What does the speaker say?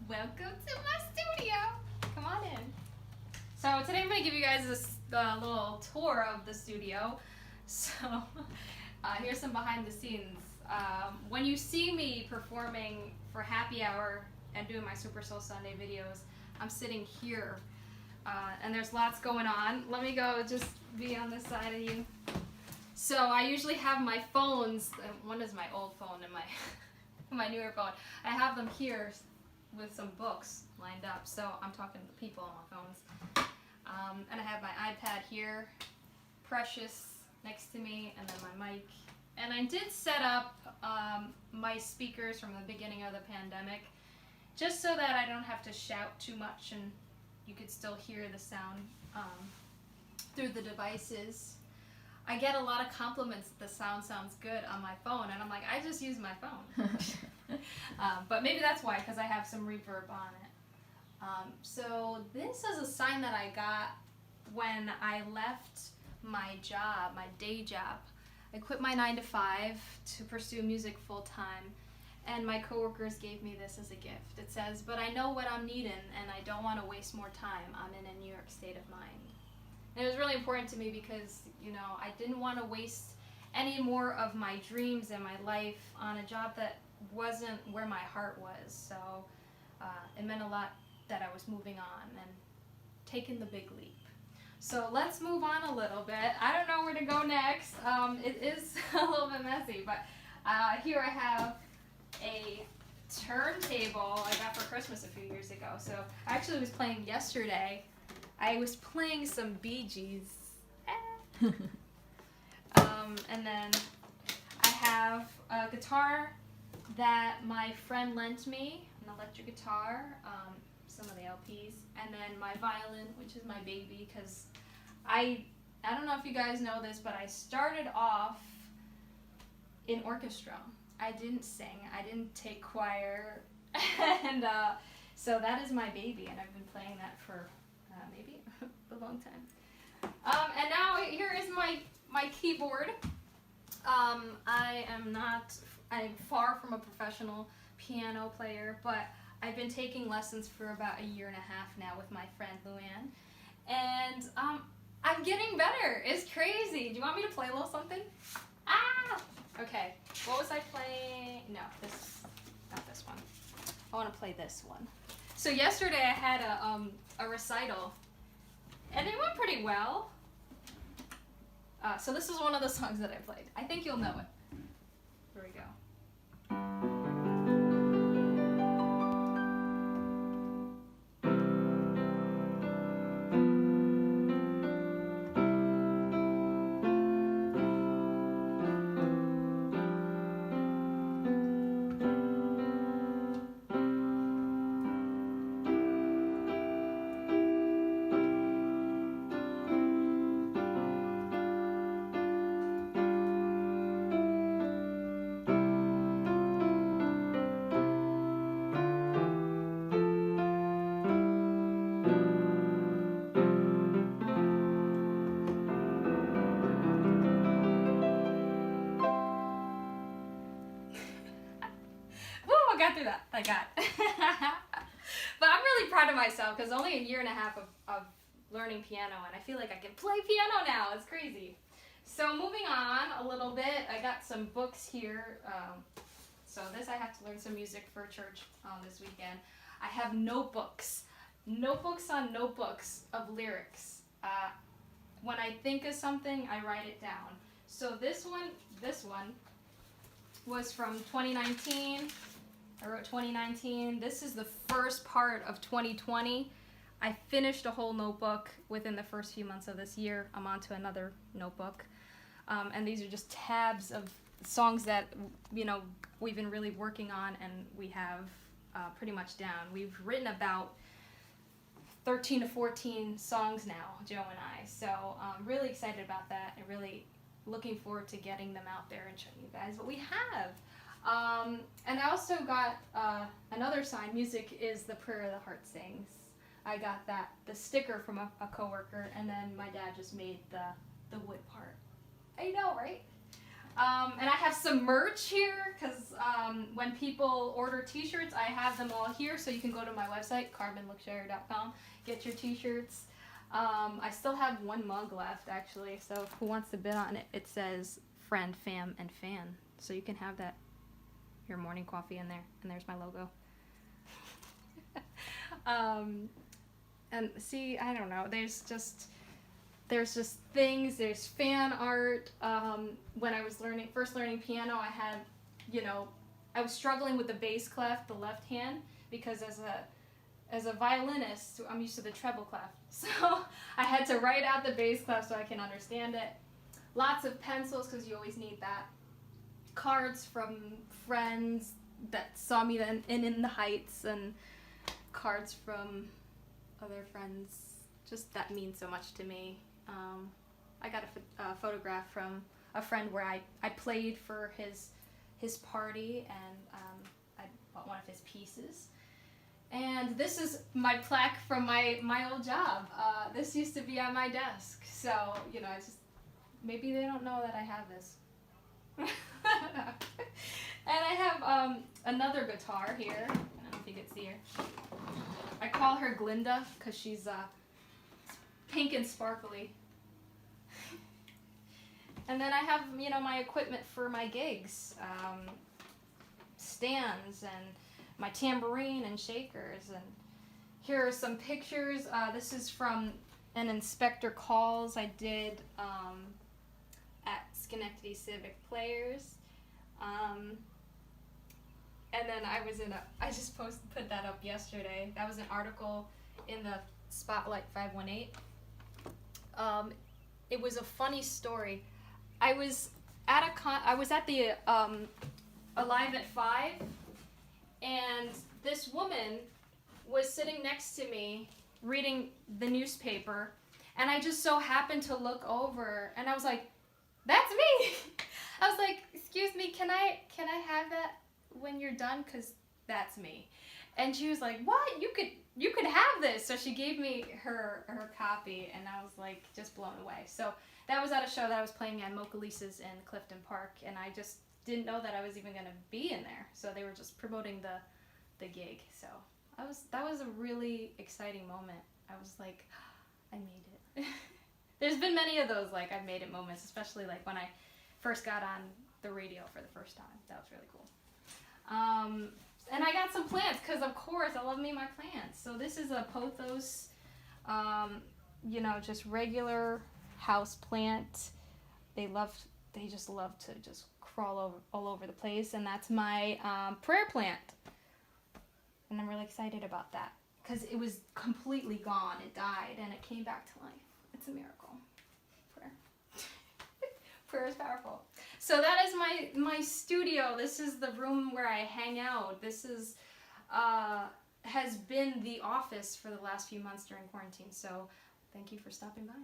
Welcome to my studio. Come on in. So today I'm going to give you guys this little tour of the studio. So here's some behind the scenes. When you see me performing for Happy Hour and doing my Super Soul Sunday videos, I'm sitting here. And there's lots going on. Let me go just be on this side of you. So I usually have my phones. One is my old phone and my newer phone. I have them here with some books lined up, so I'm talking to the people on my phones. And I have my iPad here, Precious next to me, and then my mic. And I did set up my speakers from the beginning of the pandemic, just so that I don't have to shout too much and you could still hear the sound through the devices. I get a lot of compliments that the sound sounds good on my phone, and I'm like, I just use my phone. But maybe that's why, because I have some reverb on it. So this is a sign that I got when I left my job, my day job. I quit my 9-to-5 to pursue music full time, and my coworkers gave me this as a gift. It says, "But I know what I'm needing, and I don't want to waste more time. I'm in a New York state of mind." And it was really important to me because, I didn't want to waste any more of my dreams and my life on a job that wasn't where my heart was. So it meant a lot that I was moving on and taking the big leap. So let's move on a little bit. I don't know where to go next. It is a little bit messy, but here I have a turntable I got for Christmas a few years ago. So I actually was playing yesterday. I was playing some Bee Gees. And then I have a guitar that my friend lent me, an electric guitar, some of the LPs, and then my violin, which is my baby, because I don't know if you guys know this, but I started off in orchestra. I didn't sing, I didn't take choir, and so that is my baby, and I've been playing that for maybe a long time. And now here is my keyboard. I'm far from a professional piano player, but I've been taking lessons for about a year and a half now with my friend Luann, and I'm getting better. It's crazy. Do you want me to play a little something? Okay. What was I playing? No, not this one. I want to play this one. So yesterday I had a recital, and it went pretty well. So this is one of the songs that I played. I think you'll know it. Here we go. I got through that. I got it. But I'm really proud of myself because only a year and a half of learning piano, and I feel like I can play piano now. It's crazy. So moving on a little bit, I got some books here. So this, I have to learn some music for church this weekend. I have notebooks on notebooks of lyrics. When I think of something, I write it down. So this one was from 2019. I wrote 2019. This is the first part of 2020. I finished a whole notebook within the first few months of this year. I'm on to another notebook. And these are just tabs of songs that, we've been really working on and we have pretty much down. We've written about 13 to 14 songs now, Joe and I. So I'm really excited about that and really looking forward to getting them out there and showing you guys what we have. And I also got another sign. Music is the prayer the heart sings. I got the sticker from a coworker, and then my dad just made the wood part. I know, right? And I have some merch here because when people order t-shirts, I have them all here. So you can go to my website, carbonlookshare.com, get your t-shirts. I still have one mug left, actually. So who wants to bid on it? It says friend, fam, and fan. So you can have that, your morning coffee in there. And there's my logo. And see, I don't know. There's just things. There's fan art. When I was first learning piano, I had, I was struggling with the bass clef, the left hand, because as a violinist, I'm used to the treble clef. So I had to write out the bass clef so I can understand it. Lots of pencils, because you always need that. Cards from friends that saw me in the Heights, and cards from other friends. Just that means so much to me. I got a photograph from a friend where I played for his party, and I bought one of his pieces. And this is my plaque from my old job. This used to be on my desk, so it's just, maybe they don't know that I have this. And I have another guitar here. I don't know if you can see her. I call her Glinda because she's pink and sparkly. And then I have, my equipment for my gigs, stands and my tambourine and shakers. And here are some pictures. This is from an Inspector Calls I did at Schenectady Civic Players. And then I just put that up yesterday. That was an article in the Spotlight 518. It was a funny story. I was at the Alive at 5, and this woman was sitting next to me reading the newspaper, and I just so happened to look over, and I was like, "That's me!" I was like, "Excuse me, can I have that when you're done? 'Cause that's me." And she was like, "What? You could have this." So she gave me her copy, and I was like just blown away. So that was at a show that I was playing at Mocha Lisa's in Clifton Park, and I just didn't know that I was even gonna be in there. So they were just promoting the gig. So that was a really exciting moment. I was like, I made it. There's been many of those like I've made it moments, especially like when I first got on the radio for the first time. That was really cool. And I got some plants because, of course, I love me my plants. So this is a pothos, just regular house plant. They just love to just crawl all over the place, and that's my prayer plant. And I'm really excited about that because it was completely gone. It died, and it came back to life. It's a miracle. Prayer. Prayer is powerful. So that is my studio. This is the room where I hang out. This is has been the office for the last few months during quarantine. So thank you for stopping by.